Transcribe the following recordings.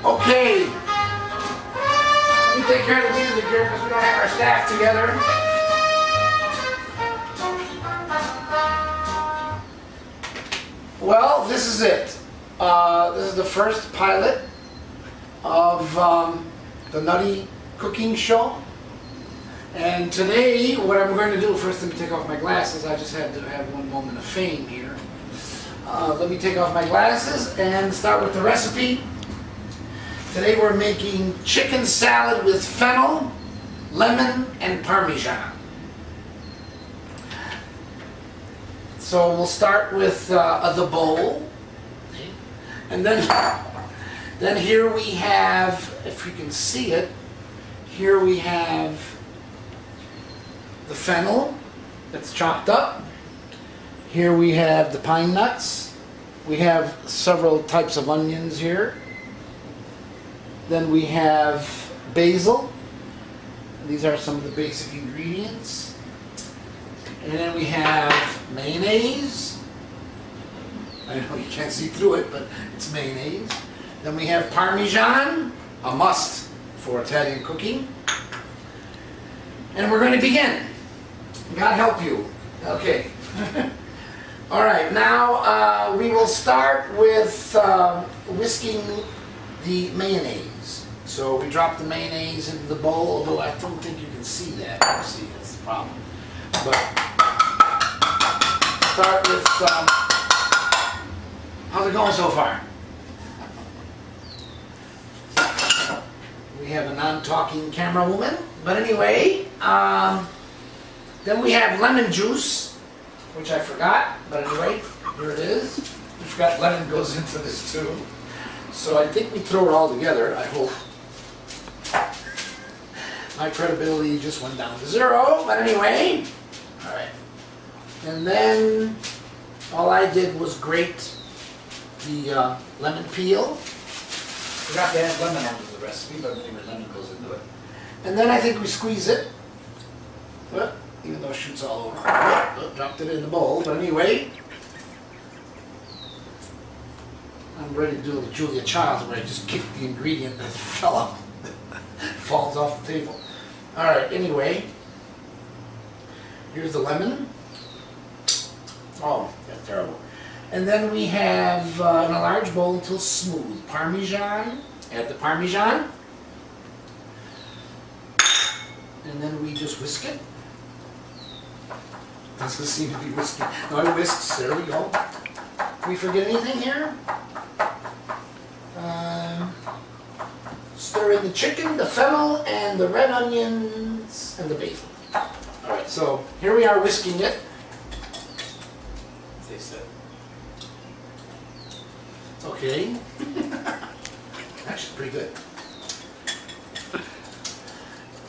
Okay. Let me take care of the music here because we don't have our staff together. Well, this is it. This is the first pilot of the Nutty cooking show. And today, what I'm going to do, first let me take off my glasses. I just had to have one moment of fame here. Let me take off my glasses and start with the recipe. Today we're making chicken salad with fennel, lemon, and Parmesan. So we'll start with the bowl. And then here we have, if you can see it, here we have the fennel that's chopped up. Here we have the pine nuts. We have several types of onions here. Then we have basil. These are some of the basic ingredients. And then we have mayonnaise. I know you can't see through it, but it's mayonnaise. Then we have Parmesan, a must for Italian cooking. And we're going to begin. God help you. Okay. All right, now we will start with whisking the mayonnaise. So we drop the mayonnaise into the bowl, although I don't think you can see that. You see, that's the problem. But start with, how's it going so far? We have a non-talking camera woman. But anyway, then we have lemon juice, which I forgot, but anyway, here it is. I forgot lemon goes into this too. So I think we throw it all together, I hope. My credibility just went down to 0, but anyway. Alright. And then all I did was grate the lemon peel. Forgot to add lemon onto the recipe, but anyway, lemon goes into it. And then I think we squeeze it. Well, even though it shoots all over. Dropped it in the bowl, but anyway. I'm ready to do the Julia Childs where I just kick the ingredient that fell up. Falls off the table. Alright, anyway. Here's the lemon. Oh, that's terrible. And then we have in a large bowl until smooth. Parmesan. Add the Parmesan. And then we just whisk it. Doesn't seem to be whisking. No, it whisks. There we go. Did we forget anything here? Stir in the chicken, the fennel, and the red onions, and the basil. Alright, so here we are whisking it. As they said. It's okay. Actually, pretty good.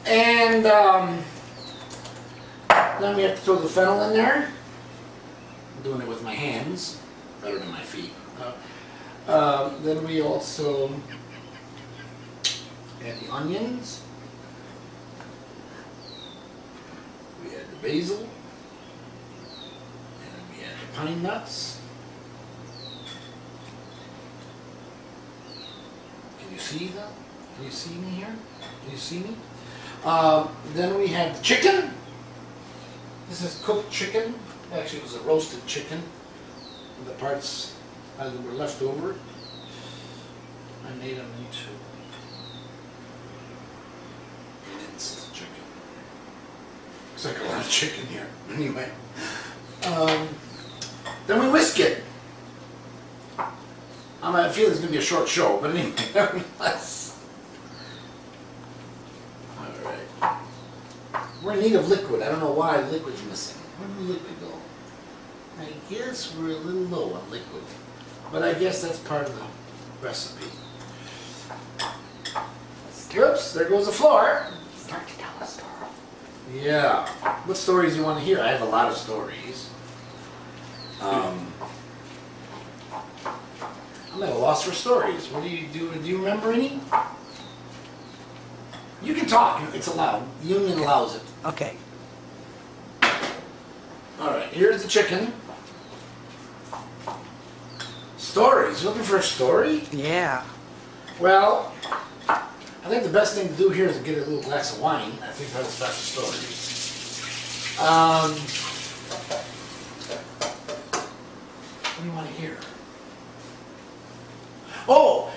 And then we have to throw the fennel in there. I'm doing it with my hands, better than my feet. Then we also add the onions. We add the basil. And then we add the pine nuts. Can you see that? Can you see me here? Can you see me? Then we have the chicken. This is cooked chicken. Actually, it was a roasted chicken. And the parts that were left over, I made them into minced chicken. Looks like a lot of chicken here. Anyway, then we whisk it. I feel it's going to be a short show, but anyway, nevertheless. Alright. We're in need of liquid. I don't know why liquid's missing. Where did the liquid go? I guess we're a little low on liquid. But I guess that's part of the recipe. Oops, there goes the floor. Start to tell a story. Yeah. What stories do you want to hear? I have a lot of stories. I'm at a loss for stories. What do you do? Do you remember any? You can talk. It's allowed. The union allows it. Okay. Alright, here's the chicken. Stories. You looking for a story? Yeah. Well, I think the best thing to do here is to get a little glass of wine. I think that'll start the story. What do you want to hear? Oh,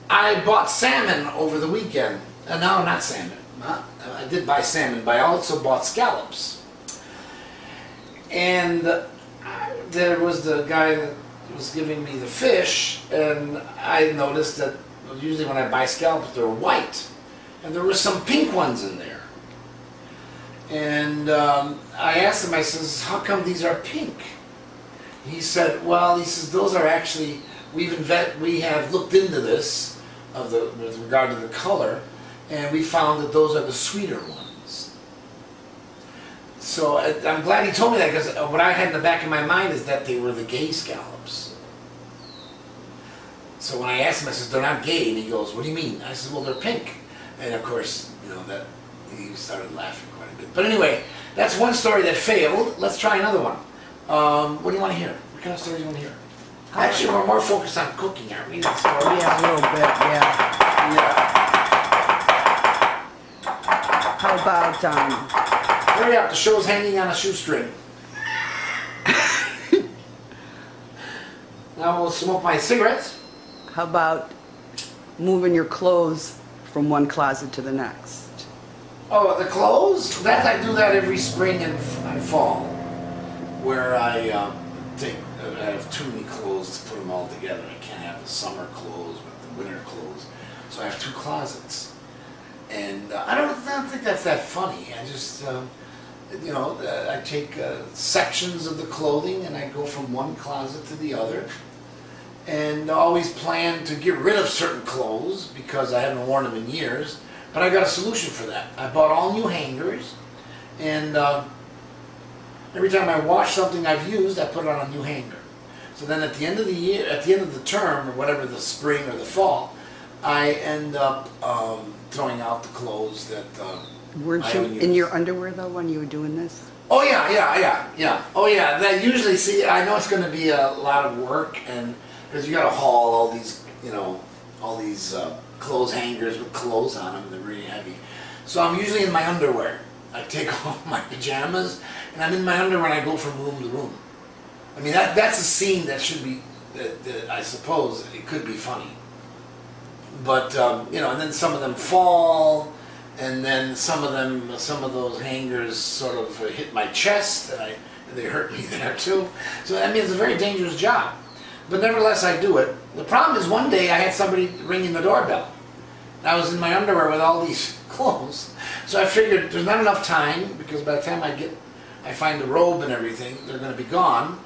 I bought salmon over the weekend. No, not salmon. I did buy salmon, but I also bought scallops. And there was the guy that was giving me the fish, and I noticed that usually when I buy scallops, they're white. And there were some pink ones in there. And I asked him, I says, how come these are pink? He said, well, he says, those are actually, we have looked into this with regard to the color, and we found that those are the sweeter ones. So I'm glad he told me that, because what I had in the back of my mind is that they were the gay scallops. So when I asked him, I said, they're not gay, and he goes, what do you mean? I said, well, they're pink. And of course, you know, that he started laughing quite a bit. But anyway, that's one story that failed. Let's try another one. What do you want to hear? What kind of stories do you want to hear? Actually, we're more focused on cooking, aren't we? That story? Yeah, a little bit, yeah. How about, hurry up, the show's hanging on a shoestring. Now we'll smoke my cigarettes. how about moving your clothes from one closet to the next? Oh, the clothes? That I do that every spring and fall, where I have too many clothes to put them all together. I can't have the summer clothes with the winter clothes, so I have two closets. And I don't think that's that funny. I just, you know, I take sections of the clothing and I go from one closet to the other. And I always plan to get rid of certain clothes because I haven't worn them in years. But I got a solution for that. I bought all new hangers, and every time I wash something I've used, I put it on a new hanger. So then at the end of the year, at the end of the term, or whatever, the spring or the fall, I end up throwing out the clothes that Weren't you in your underwear though when you were doing this? Oh yeah. Oh yeah. That usually, see, I know it's going to be a lot of work, and because you got to haul all these, you know, all these clothes hangers with clothes on them. They're really heavy. So I'm usually in my underwear. I take off my pajamas, and I'm in my underwear, and I go from room to room. I mean, that's a scene that should be, that I suppose it could be funny. But you know, and then some of them fall, and then some of those hangers sort of hit my chest, and they hurt me there too. So I mean, it's a very dangerous job. But nevertheless, I do it. The problem is, one day I had somebody ringing the doorbell. I was in my underwear with all these clothes, so I figured there's not enough time, because by the time I find the robe and everything, they're going to be gone.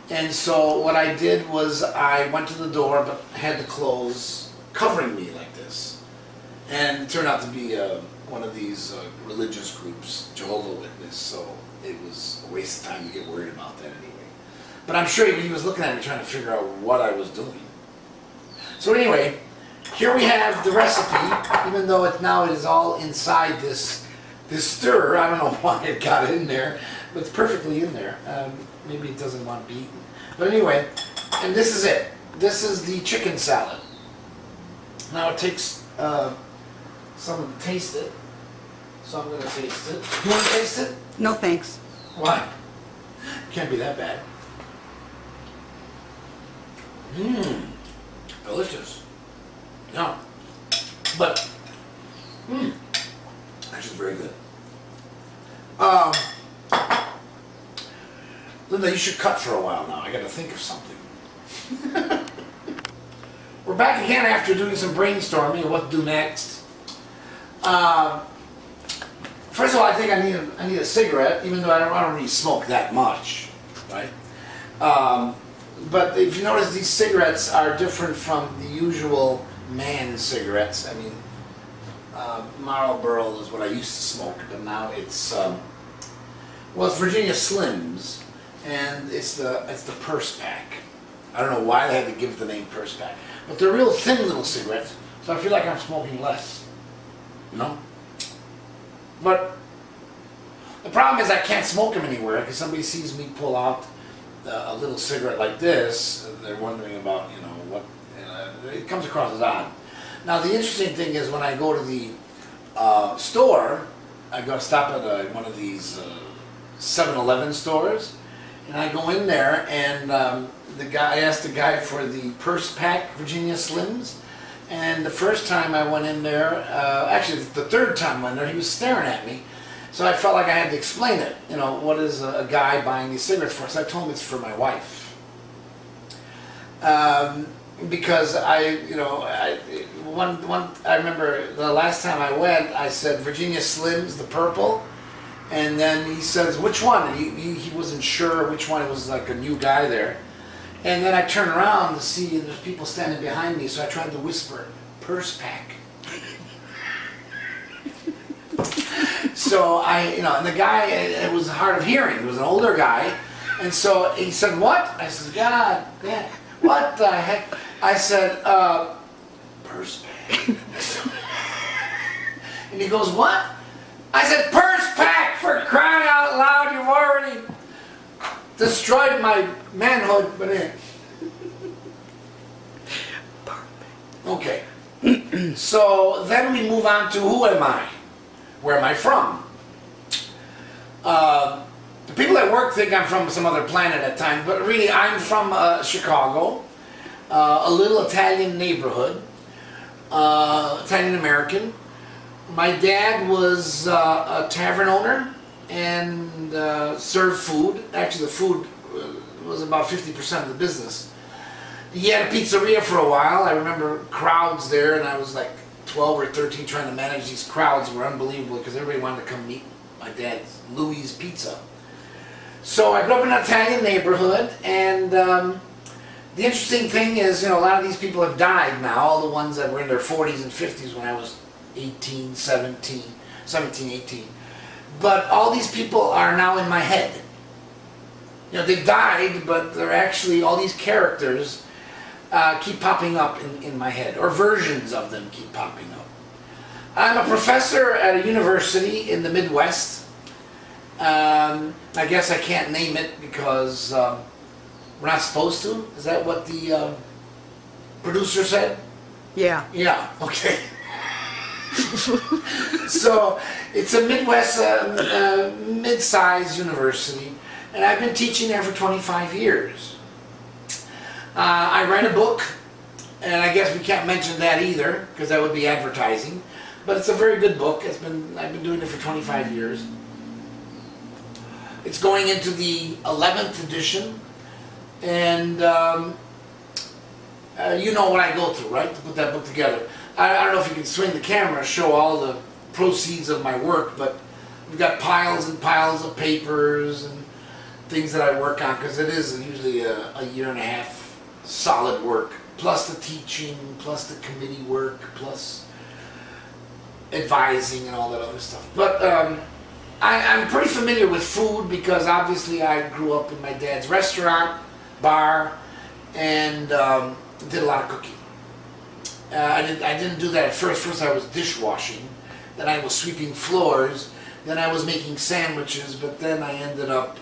And so what I did was I went to the door, but had the clothes covering me like this. And it turned out to be one of these religious groups, Jehovah's Witness, so it was a waste of time to get worried about that anyway. But I'm sure he was looking at me trying to figure out what I was doing. So anyway, here we have the recipe, even though it is all inside this stirrer. I don't know why it got in there, but it's perfectly in there. Maybe it doesn't want to be eaten. But anyway, and this is it. This is the chicken salad. Now it takes someone to taste it, so I'm going to taste it. You want to taste it? No thanks. Why? Can't be that bad. Mmm, delicious. No, but actually very good. Linda, you should cut for a while now. I got to think of something. We're back again after doing some brainstorming of what to do next. First of all, I think I need a cigarette, even though I don't really smoke that much, right? But if you notice, these cigarettes are different from the usual man cigarettes. I mean, Marlboro is what I used to smoke, but now it's well, it's Virginia Slims, and it's the purse pack. I don't know why they had to give it the name purse pack, but they're real thin little cigarettes, so I feel like I'm smoking less, you know. But the problem is I can't smoke them anywhere, because somebody sees me pull out a little cigarette like this, they're wondering about, you know, what, it comes across as odd. Now the interesting thing is when I go to the store, I go stop at one of these 7-Eleven stores, and I go in there, and I asked the guy for the purse pack Virginia Slims, and the first time I went in there, actually the third time I went there, he was staring at me, so I felt like I had to explain it. You know, what is a guy buying these cigarettes for? So I told him it's for my wife. Because I remember the last time I went, I said Virginia Slims, the purple, and then he says, which one? And he wasn't sure which one. It was like a new guy there. And then I turned around to see there's people standing behind me, so I tried to whisper, purse pack. So and the guy, it was hard of hearing. It was an older guy, and so he said, what? I said, God, what the heck? I said, purse pack. And he goes, what? I said, purse pack, for crying out loud, you've already destroyed my manhood, but okay. So then we move on to who am I? Where am I from? The people at work think I'm from some other planet at times, but really I'm from Chicago, a little Italian neighborhood, Italian American. My dad was a tavern owner and served food. Actually, the food was about 50% of the business. He had a pizzeria for a while. I remember crowds there, and I was like 12 or 13 trying to manage these crowds. Were unbelievable because everybody wanted to come meet my dad's Louis Pizza. So I grew up in an Italian neighborhood, and the interesting thing is, a lot of these people have died now, all the ones that were in their 40s and 50s when I was 18, 17, 18. But all these people are now in my head. They've died, but they're actually, all these characters keep popping up in my head, or versions of them keep popping up. I'm a professor at a university in the Midwest. I guess I can't name it because we're not supposed to. Is that what the producer said? Yeah. Yeah, okay. So it's a Midwest, mid-sized university, and I've been teaching there for 25 years. I write a book, and I guess we can't mention that either because that would be advertising. But it's a very good book. I've been doing it for 25 years. It's going into the 11th edition, and you know what I go through, right, to put that book together. I don't know if you can swing the camera, show all the proceeds of my work, but we've got piles and piles of papers and things that I work on, because it is usually a year and a half solid work, plus the teaching, plus the committee work, plus advising and all that other stuff. But I'm pretty familiar with food because obviously I grew up in my dad's restaurant, bar, and did a lot of cooking. I didn't do that at first. First I was dishwashing, then I was sweeping floors, then I was making sandwiches, but then I ended up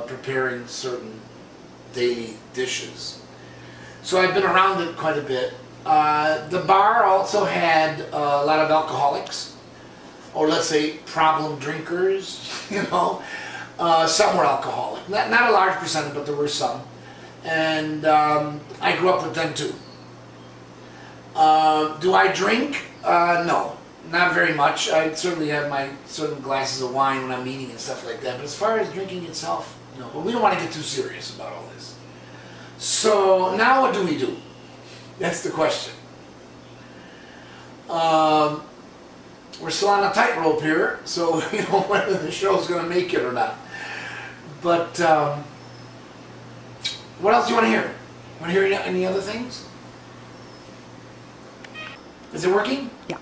preparing certain daily dishes. So I've been around it quite a bit. The bar also had a lot of alcoholics, or let's say problem drinkers, some were alcoholic. Not a large percentage, but there were some. And I grew up with them too. Do I drink? No, not very much. I certainly have my certain glasses of wine when I'm eating and stuff like that. But as far as drinking itself, no. But we don't want to get too serious about all this. So now what do we do? That's the question. We're still on a tightrope here, so whether the show's going to make it or not. But what else do you want to hear? Want to hear any other things? Is it working? Yeah.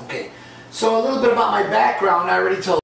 Okay. So a little bit about my background. I already told